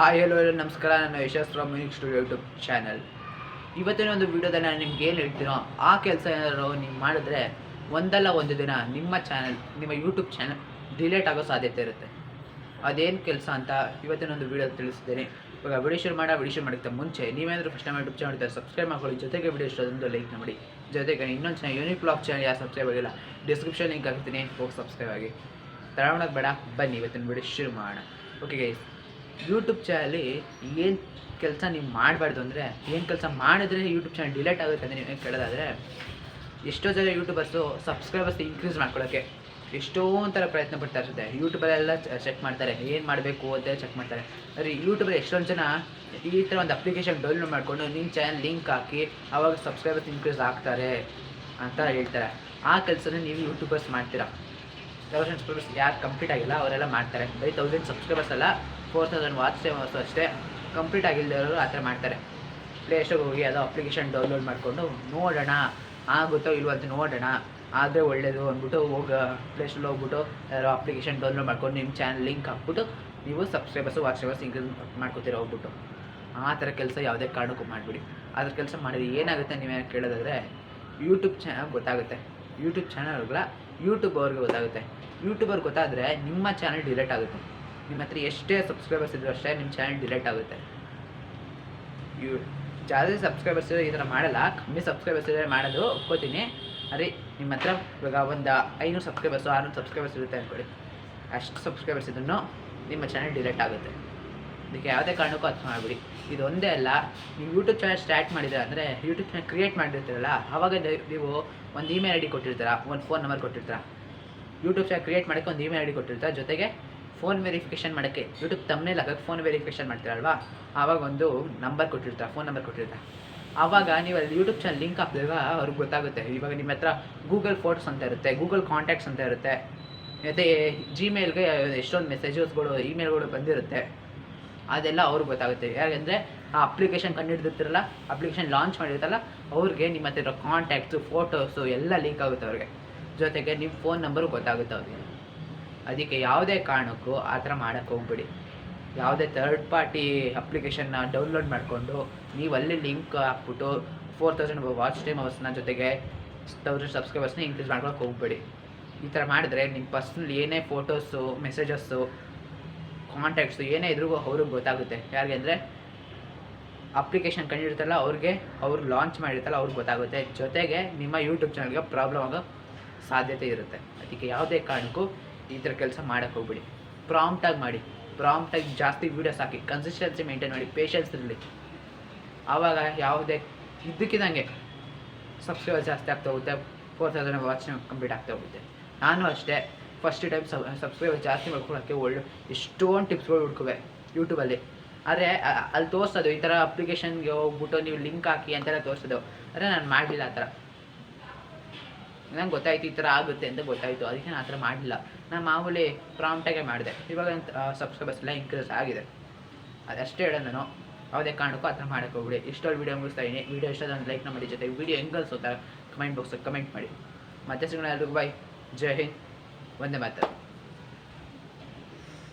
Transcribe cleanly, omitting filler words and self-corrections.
Hi hello ನಮಸ್ಕಾರ. ನಾನು Yashas from Munich studio YouTube channel. ಇವತ್ತಿನ ಒಂದು ವೀಡಿಯೋದಲ್ಲಿ ನಾನು ನಿಮ್ಗೆ ಏನು ಹೇಳ್ತೀನೋ ಆ ಕೆಲಸ ಏನಾದರೂ ನೀವು ಮಾಡಿದ್ರೆ ಒಂದಲ್ಲ ಒಂದು ದಿನ ನಿಮ್ಮ ಚಾನಲ್, ನಿಮ್ಮ ಯೂಟ್ಯೂಬ್ ಚಾನಲ್ ಡಿಲೇಟ್ ಆಗೋ ಸಾಧ್ಯತೆ ಇರುತ್ತೆ. ಅದೇನು ಕೆಲಸ ಅಂತ ಇವತ್ತಿನ ಒಂದು ವೀಡಿಯೋ ತಿಳಿಸಿದ್ದೀನಿ. ಇವಾಗ ವಿಡಿಯೋ ಶುರು ಮಾಡೋಕ್ಕೆ ಮುಂಚೆ ನೀವೇನಾದರೂ first time YouTube channel subscribe ಮಾಡ್ಕೊಳ್ಳಿ. ಜೊತೆಗೆ ವಿಡಿಯೋ ಇಷ್ಟೊಂದು ಲೈಕ್ ಮಾಡಿ. ಜೊತೆಗೆ ಇನ್ನೊಂದು ಚಾನಲ್ ಯೂನಿಕ್ ಬ್ಲಾಗ್ ಚಾನಲ್ ಯಾರು ಸಬ್ಸ್ಕ್ರೈಬ್ ಆಗಿಲ್ಲ, ಡಿಸ್ಕ್ರಿಪ್ಷನ್ ಲಿಂಕ್ ಹಾಕ್ತೀನಿ, ಹೋಗಿ ಸಬ್ಸ್ಕ್ರೈಬ್ ಆಗಿ. ತಗೊಳೋದು ಬೇಡ, ಬನ್ನಿ ಇವತ್ತಿನ ವಿಡಿಯೋ ಶುರು ಮಾಡೋಣ. ಓಕೆ ಗೈಸ್, ಯೂಟ್ಯೂಬ್ ಚಾನಲಿ ಏನು ಕೆಲಸ ನೀವು ಮಾಡಬಾರ್ದು ಅಂದರೆ, ಏನು ಕೆಲಸ ಮಾಡಿದ್ರೆ ಯೂಟ್ಯೂಬ್ ಚಾನಲ್ ಡಿಲೇಟ್ ಆಗುತ್ತೆ ಅಂದರೆ ನೀವು ಕೇಳೋದಾದರೆ, ಎಷ್ಟೋ ಜನ ಯೂಟ್ಯೂಬರ್ಸು ಸಬ್ಸ್ಕ್ರೈಬರ್ಸ್ ಇನ್ಕ್ರೀಸ್ ಮಾಡ್ಕೊಳ್ಳೋಕ್ಕೆ ಎಷ್ಟೊಂಥರ ಪ್ರಯತ್ನ ಪಡ್ತಾ ಇರುತ್ತೆ. ಯೂಟ್ಯೂಬಲ್ಲೆಲ್ಲ ಚೆಕ್ ಮಾಡ್ತಾರೆ, ಏನು ಮಾಡಬೇಕು ಅಂತ ಚೆಕ್ ಮಾಡ್ತಾರೆ. ಆದರೆ ಯೂಟ್ಯೂಬಲ್ಲಿ ಎಷ್ಟೊಂದು ಜನ ಈ ಥರ ಒಂದು ಅಪ್ಲಿಕೇಶನ್ ಡೌನ್ಲೋಡ್ ಮಾಡಿಕೊಂಡು ನಿಮ್ಮ ಚಾನಲ್ ಲಿಂಕ್ ಹಾಕಿ ಆವಾಗ ಸಬ್ಸ್ಕ್ರೈಬರ್ಸ್ ಇನ್ಕ್ರೀಸ್ ಆಗ್ತಾರೆ ಅಂತ ಹೇಳ್ತಾರೆ. ಆ ಕೆಲಸನ ನೀವು ಯೂಟ್ಯೂಬರ್ಸ್ ಮಾಡ್ತೀರಾ. 1000 ಸಬ್ಸ್ಕ್ರೈಬರ್ಸ್ ಯಾರು ಕಂಪ್ಲೀಟ್ ಆಗಿಲ್ಲ ಅವರೆಲ್ಲ ಮಾಡ್ತಾರೆ. ಬರೀ 1000 ಸಬ್ಸ್ಕ್ರೈಬರ್ಸ್ ಅಲ್ಲ, 4000 ವಾಚ್ ಟೈಮರ್ಸು ಅಷ್ಟೇ ಕಂಪ್ಲೀಟ್ ಆಗಿಲ್ಲದವರು ಆ ಥರ ಮಾಡ್ತಾರೆ. ಪ್ಲೇಸ್ಟೋರ್ಗೆ ಹೋಗಿ ಯಾವುದೋ ಅಪ್ಲಿಕೇಶನ್ ಡೌನ್ಲೋಡ್ ಮಾಡಿಕೊಂಡು ನೋಡೋಣ ಆಗುತ್ತೋ ಇಲ್ವೋ ಅಂತ ನೋಡೋಣ, ಆದರೆ ಒಳ್ಳೆಯದು ಅಂದ್ಬಿಟ್ಟು ಪ್ಲೇಸ್ಟೋರ್ಗೆ ಹೋಗ್ಬಿಟ್ಟು ಯಾರೋ ಅಪ್ಲಿಕೇಶನ್ ಡೌನ್ಲೋಡ್ ಮಾಡ್ಕೊಂಡು ನಿಮ್ಮ ಚಾನಲ್ ಲಿಂಕ್ ಹಾಕ್ಬಿಟ್ಟು ನೀವು ಸಬ್ಸ್ಕ್ರೈಬರ್ಸು ವಾಚ್ ಟೈಮರ್ಸ್ ಇನ್ಕ್ರೀಸ್ ಮಾಡ್ಕೋತೀರ ಹೋಗ್ಬಿಟ್ಟು. ಆ ಥರ ಕೆಲಸ ಯಾವುದೇ ಕಾರಣಕ್ಕೂ ಮಾಡಿಬಿಡಿ. ಆ ಥರ ಕೆಲಸ ಮಾಡಿದ್ರೆ ಏನಾಗುತ್ತೆ ನೀವೇನು ಕೇಳೋದಾದರೆ, ಯೂಟ್ಯೂಬ್ ಚಾನಲ್ ಗೊತ್ತಾಗುತ್ತೆ. ಯೂಟ್ಯೂಬ್ ಚಾನಲ್ಗಳ ಯೂಟ್ಯೂಬ್ ಅವ್ರಿಗೆ ಗೊತ್ತಾಗುತ್ತೆ. ಯೂಟ್ಯೂಬರ್ಗೆ ಗೊತ್ತಾದರೆ ನಿಮ್ಮ ಚಾನಲ್ ಡಿಲೇಟ್ ಆಗುತ್ತೆ. ನಿಮ್ಮ ಹತ್ರ ಎಷ್ಟೇ ಸಬ್ಸ್ಕ್ರೈಬರ್ಸ್ ಇದ್ದರೂ ಅಷ್ಟೇ ನಿಮ್ಮ ಚಾನಲ್ ಡಿಲೇಟ್ ಆಗುತ್ತೆ. ಜಾಸ್ತಿ ಸಬ್ಸ್ಕ್ರೈಬರ್ಸ್ ಈ ಥರ ಮಾಡಲ್ಲ, ಕಮ್ಮಿ ಸಬ್ಸ್ಕ್ರೈಬರ್ಸ್ ಇದ್ದರೆ ಮಾಡೋದು ಒಪ್ಕೋತೀನಿ. ಅದೇ ನಿಮ್ಮ ಹತ್ರ ಇವಾಗ ಒಂದು 500 ಸಬ್ಸ್ಕ್ರೈಬರ್ಸು 600 ಸಬ್ಸ್ಕ್ರೈಬರ್ಸ್ ಇರುತ್ತೆ ಅಂದ್ಕೊಳ್ಳಿ, ಅಷ್ಟು ಸಬ್ಸ್ಕ್ರೈಬರ್ಸ್ ಇದನ್ನು ನಿಮ್ಮ ಚಾನಲ್ ಡಿಲೇಟ್ ಆಗುತ್ತೆ. ಅದಕ್ಕೆ ಯಾವುದೇ ಕಾರಣಕ್ಕೂ ಅರ್ಥ ಮಾಡಿಬಿಡಿ. ಇದೊಂದೇ ಅಲ್ಲ, ನೀವು ಯೂಟ್ಯೂಬ್ ಚಾನಲ್ ಸ್ಟಾರ್ಟ್ ಮಾಡಿದ್ರೆ ಅಂದರೆ ಯೂಟ್ಯೂಬ್ ಚಾನಲ್ ಕ್ರಿಯೇಟ್ ಮಾಡಿರ್ತೀರಲ್ಲ, ಆವಾಗ ನೀವು ಒಂದು ಇಮೇಲ್ ಐ ಡಿ ಕೊಟ್ಟಿರ್ತೀರ, ಒಂದು ಫೋನ್ ನಂಬರ್ ಕೊಟ್ಟಿರ್ತೀರ. ಯೂಟ್ಯೂಬ್ ಚಾನಲ್ ಕ್ರಿಯೇಟ್ ಮಾಡೋಕ್ಕೆ ಒಂದು ಇಮೇಲ್ ಐ ಡಿ ಕೊಟ್ಟಿರ್ತಾರೆ, ಜೊತೆಗೆ ಫೋನ್ ವೆರಿಫಿಕೇಷನ್ ಮಾಡೋಕ್ಕೆ ಯೂಟ್ಯೂಬ್ ತಮ್ಮನೇ ಹಾಕೋಕ್ಕೆ ಫೋನ್ ವೆರಿಫಿಕೇಷನ್ ಮಾಡ್ತೀರಲ್ವಾ, ಆವಾಗ ಒಂದು ನಂಬರ್ ಕೊಟ್ಟಿರ್ತಾರೆ, ಫೋನ್ ನಂಬರ್ ಕೊಟ್ಟಿರ್ತಾರೆ. ಆವಾಗ ನೀವು ಅಲ್ಲಿ ಯೂಟ್ಯೂಬ್ ಚಾನಲ್ ಲಿಂಕ್ ಹಾಕಿದಾಗ ಅವ್ರಿಗೆ ಗೊತ್ತಾಗುತ್ತೆ. ಇವಾಗ ನಿಮ್ಮ ಹತ್ರ ಗೂಗಲ್ ಫೋಟೋಸ್ ಅಂತ ಇರುತ್ತೆ, ಗೂಗಲ್ ಕಾಂಟ್ಯಾಕ್ಟ್ಸ್ ಅಂತ ಇರುತ್ತೆ, ಮತ್ತು ಜಿಮೇಲ್ಗೆ ಎಷ್ಟೊಂದು ಮೆಸೇಜಸ್ಗಳು ಇಮೇಲ್ಗಳು ಬಂದಿರುತ್ತೆ. ಅದೆಲ್ಲ ಅವ್ರಿಗೆ ಗೊತ್ತಾಗುತ್ತೆ. ಯಾಕೆಂದರೆ ಆ ಅಪ್ಲಿಕೇಶನ್ ಕಂಡುಹಿಡಿದಿರ್ತಿರಲ್ಲ, ಅಪ್ಲಿಕೇಶನ್ ಲಾಂಚ್ ಮಾಡಿರ್ತಾರಲ್ಲ, ಅವ್ರಿಗೆ ನಿಮ್ಮ ಹತ್ರ ಇರೋ ಕಾಂಟ್ಯಾಕ್ಟ್ಸು ಫೋಟೋಸು ಎಲ್ಲ ಲೀಕ್ ಆಗುತ್ತೆ ಅವ್ರಿಗೆ. ಜೊತೆಗೆ ನಿಮ್ಮ ಫೋನ್ ನಂಬರು ಗೊತ್ತಾಗುತ್ತೆ ಅವ್ರಿಗೆ. ಅದಕ್ಕೆ ಯಾವುದೇ ಕಾರಣಕ್ಕೂ ಆ ಥರ ಮಾಡೋಕ್ಕೆ ಹೋಗ್ಬೇಡಿ. ಯಾವುದೇ ಥರ್ಡ್ ಪಾರ್ಟಿ ಅಪ್ಲಿಕೇಶನ್ನ ಡೌನ್ಲೋಡ್ ಮಾಡಿಕೊಂಡು ನೀವು ಅಲ್ಲಿ ಲಿಂಕ್ ಹಾಕ್ಬಿಟ್ಟು 4000 ವಾಚ್ ಟೈಮ್ ಅವರ್ಸ್ನ ಜೊತೆಗೆ 1000 ಸಬ್ಸ್ಕ್ರೈಬರ್ಸ್ನ ಇನ್ಕ್ರೀಸ್ ಮಾಡ್ಕೊಳಕ್ಕೆ ಹೋಗ್ಬೇಡಿ. ಈ ಥರ ಮಾಡಿದ್ರೆ ನಿಮ್ಮ ಪರ್ಸ್ನಲ್ ಏನೇ ಫೋಟೋಸು ಮೆಸೇಜಸ್ಸು ಕಾಂಟ್ಯಾಕ್ಟ್ಸು ಏನೇ ಇದ್ರೂ ಅವ್ರಿಗೆ ಗೊತ್ತಾಗುತ್ತೆ. ಯಾರಿಗೆ ಅಂದರೆ ಅಪ್ಲಿಕೇಶನ್ ಕಂಡಿರ್ತಾರಲ್ಲ ಅವ್ರಿಗೆ ಲಾಂಚ್ ಮಾಡಿರ್ತಾರಲ್ಲ ಅವ್ರಿಗೆ ಗೊತ್ತಾಗುತ್ತೆ. ಜೊತೆಗೆ ನಿಮ್ಮ ಯೂಟ್ಯೂಬ್ ಚಾನಲ್ಗೆ ಪ್ರಾಬ್ಲಮ್ ಆಗೋ ಸಾಧ್ಯತೆ ಇರುತ್ತೆ. ಅದಕ್ಕೆ ಯಾವುದೇ ಕಾರಣಕ್ಕೂ ಈ ಥರ ಕೆಲಸ ಮಾಡೋಕ್ಕೆ ಹೋಗ್ಬಿಡಿ. ಪ್ರಾಂಪ್ಟಾಗಿ ಮಾಡಿ, ಪ್ರಾಂಪ್ಟಾಗಿ ಜಾಸ್ತಿ ವೀಡಿಯೋಸ್ ಹಾಕಿ, ಕನ್ಸಿಸ್ಟೆನ್ಸಿ ಮೇಂಟೈನ್ ಮಾಡಿ, ಪೇಷನ್ಸ್ ಇರಲಿ. ಆವಾಗ ಯಾವುದೇ ಇದ್ದಕ್ಕಿದ್ದಂಗೆ ಸಬ್ಸ್ಕ್ರೈಬರ್ ಜಾಸ್ತಿ ಆಗ್ತಾ ಹೋಗುತ್ತೆ, 4000 ವಾಚ್ ಕಂಪ್ಲೀಟ್ ಆಗ್ತಾ ಹೋಗುತ್ತೆ. ನಾನು ಅಷ್ಟೇ ಫಸ್ಟ್ ಟೈಮ್ ಸಬ್ಸ್ಕ್ರೈಬರ್ ಜಾಸ್ತಿ ಮಾಡ್ಕೊಳ್ಳೋಕ್ಕೆ ಎಷ್ಟೊಂದು ಟಿಪ್ಸ್ಗಳು ಹುಡ್ಕುವೆ ಯೂಟ್ಯೂಬಲ್ಲಿ. ಆದರೆ ಅಲ್ಲಿ ತೋರಿಸೋದು ಈ ಥರ ಅಪ್ಲಿಕೇಶನ್ಗೆ ಹೋಗ್ಬಿಟ್ಟು ನೀವು ಲಿಂಕ್ ಹಾಕಿ ಅಂತೆಲ್ಲ ತೋರಿಸೋದು. ಆದರೆ ನಾನು ಮಾಡಲಿಲ್ಲ ಆ ಥರ. ನಂಗೆ ಗೊತ್ತಾಯಿತು ಈ ಥರ ಆಗುತ್ತೆ ಅಂತ ಗೊತ್ತಾಯಿತು, ಅದಕ್ಕೆ ನಾನು ಆ ಥರ ಮಾಡಲಿಲ್ಲ. ನಾನು ಮಾಮೂಲಿ ಪ್ರಾಂಪ್ಟಾಗೆ ಮಾಡಿದೆ. ಇವಾಗ ಸಬ್ಸ್ಕ್ರೈಬರ್ಸ್ ಎಲ್ಲ ಇನ್ಕ್ರೀಸ್ ಆಗಿದೆ. ಅದಷ್ಟೇ ಹೇಳೋದು ನಾನು. ಯಾವುದೇ ಕಾರಣಕ್ಕೂ ಆ ಥರ ಮಾಡೋಕ್ಕೆ ಹೋಗ್ಬಿಡಿ. ಇಷ್ಟೊಂದು ವೀಡಿಯೋ ಮುಗಿಸ್ತಾ ಇದ್ದೀನಿ. ವೀಡಿಯೋ ಇಷ್ಟ ಒಂದು ಲೈಕ್ ಮಾಡಿ, ಜೊತೆ ವೀಡಿಯೋ ಹೆಂಗೆ ಅನ್ಸುತ್ತಾ ಕಮೆಂಟ್ ಬಾಕ್ಸಲ್ಲಿ ಕಮೆಂಟ್ ಮಾಡಿ. ಮತ್ತೆ ಸಿಗೋಣ. ಎಲ್ರಿಗೂ ಬಾಯ್, ಜೈ ಹಿಂದ್, ವಂದೇ ಮಾತರಂ.